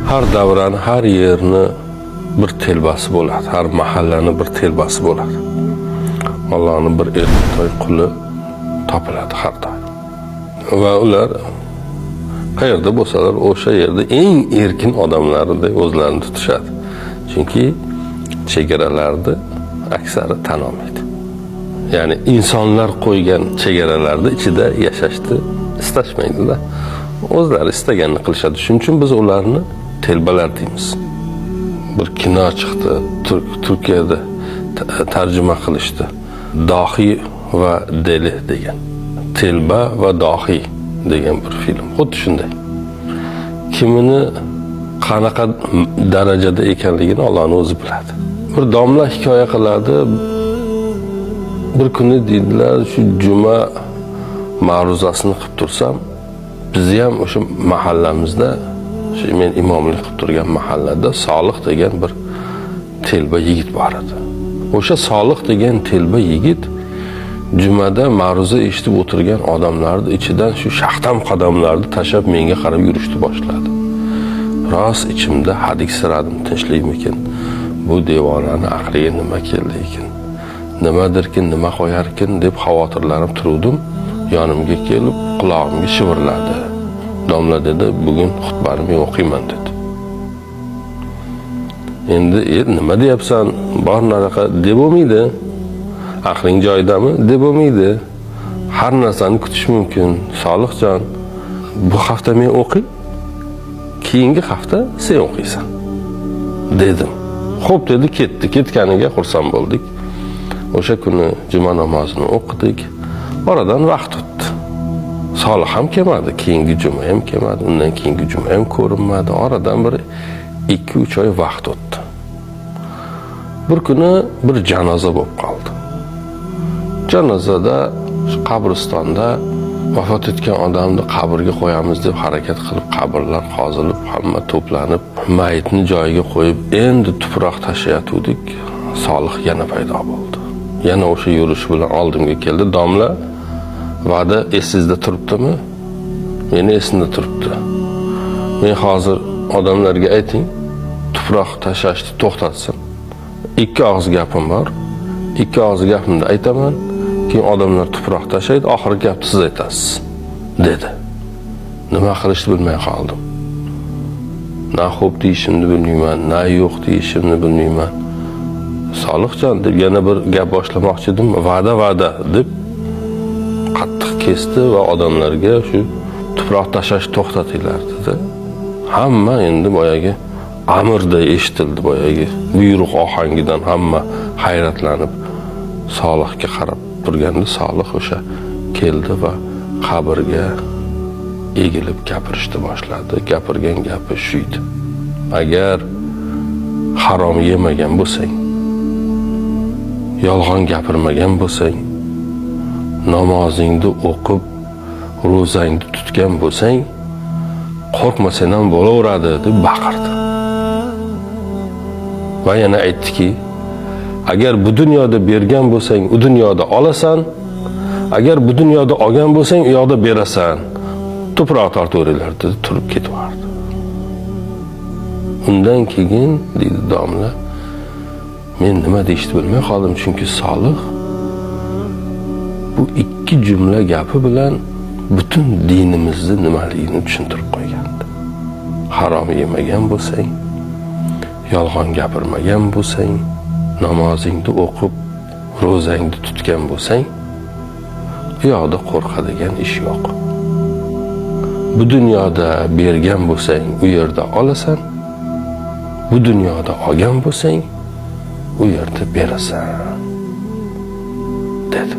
Har davrani, har yerni bir telbasi bo'ladi. Har mahallani bir telbasi bo'ladi. Allohning bir erkatoy quli topiladi har doim. Va ular qayerda bo'lsalar, o'sha yerda eng erkin odamlarday o'zlarini tutishadi. Chunki chegaralarni aksari tan olmaydi. Ya'ni insonlar qo'ygan chegaralarda ichida yashashni istashmaydi-da. O'zlari istaganini qilishadi. Shuning uchun biz ularni telbalar deymiz. Bir kino chiqdi, Turkiyada tarjima qilishdi. Dohiy va deli degan. Telba va dohiy degan bir film. Xuddi shunday. Kimini qanaqa darajada ekanligini Allohning o'zi biladi. Bir domla hikoya qiladi. Bir kuni deydilar, shu juma ma'ruzasini qilib tursam, bizni ham o'sha mahallamizda, men imomlik qilib turgan mahallada Solih degan bir telba yigit bor edi. O'sha Solih degan telba yigit jumada ma'ruza eshitib o'tirgan odamlarning ichidan shu shaxtam qadamlarni tashab menga qarab yurishni boshladi. Rost ichimda hadiksiradim, tinchlikmikin? Bu devonani aqliga nima keldi ekan? Nimadirkin, nima qo'yarkin deb xavotirlanib turdim. Yonimga kelib qulog'imga shivirladi. Domla dedi, bugun xutbani men o'qiyman dedi. Endi nima deyapsan? Bor naraqa deb bo'lmaydi. Aqling joyidami? Deb bo'lmaydi. Har narsani kutish mumkin. Solihjon, bu hafta men o'qiy, keyingi hafta sen o'qiysan dedim. Xo'p dedi, ketdi. Ketganiga xursand bo'ldik. O'sha kuni juma namozini o'qidik. Oradan vaqt o'tdi. Solih ham kelmadi, keyingi juma ham kelmadi, undan keyingi juma ham ko'rinmadi. Oradan bir 2-3 oy vaqt o'tdi. Bir kuni bir janoza bo'lib qoldi. Janozada qabristonda vafot etgan odamni qabrga qo'yamiz deb harakat qilib, qabrlar qozilib, hamma to'planib, mayitni joyiga qo'yib, endi tuproq tashlayotgandik. Solih yana paydo bo'ldi. Yana o'sha yurish bilan oldimga keldi. Domla, va'da esingizda turibdimi? Meni esimda turibdi. Men hozir odamlarga ayting, tuproq tashlashni to'xtatsin. 2 og'iz gapim bor. 2 og'iz gapimni aytaman, keyin odamlar tuproq tashlaydi, oxirgi gapni siz aytasiz, dedi. Nima qilishni bilmay qoldim. Na xo'p deyishimni bilmayman, na yo'q deyishimni bilmayman. Solihjon deb yana bir gap boshlamoqchi edim. Va'da deb qattiq kesdi va odamlarga shu tuproq tashlash to'xtatinglar dedi. Hamma endi boyagi amirday eshitildi, boyagi buyruq ohangidan hamma hayratlanib Solihga qarab turganda Solih o'sha keldi va qabrga egilib gapirishni boshladi. Gapirgan gapi shu edi. Agar harom yemagan bo'lsang, yolg'on gapirmagan bo'lsang, namozingni o'qib, ro'zangni tutgan bo'lsang, qo'rqmasang ham bo'laveradi deb baqirdi. Va yana aytdiki, agar bu dunyoda bergan bo'lsang, u dunyoda olasan, agar bu dunyoda olgan bo'lsang, u yoqda berasan. Tuproq tortaveringlar dedi, turib ketvardi. Undan keyin dedi domla, men nima deyishni bilmay qoldim, chunki Solih bu 2 jumla gapi bilan butun dinimizni nimaligini tushuntirib qo'ygandi. Harom yemagan bo'lsang, yolg'on gapirmagan bo'lsang, namozingni o'qib, ro'zangni tutgan bo'lsang, u yoqda qo'rqadigan ish yo'q. Bu dunyoda bergan bo'lsang, u yerda olasan. Bu dunyoda olgan bo'lsang, u yerda berasan dedi.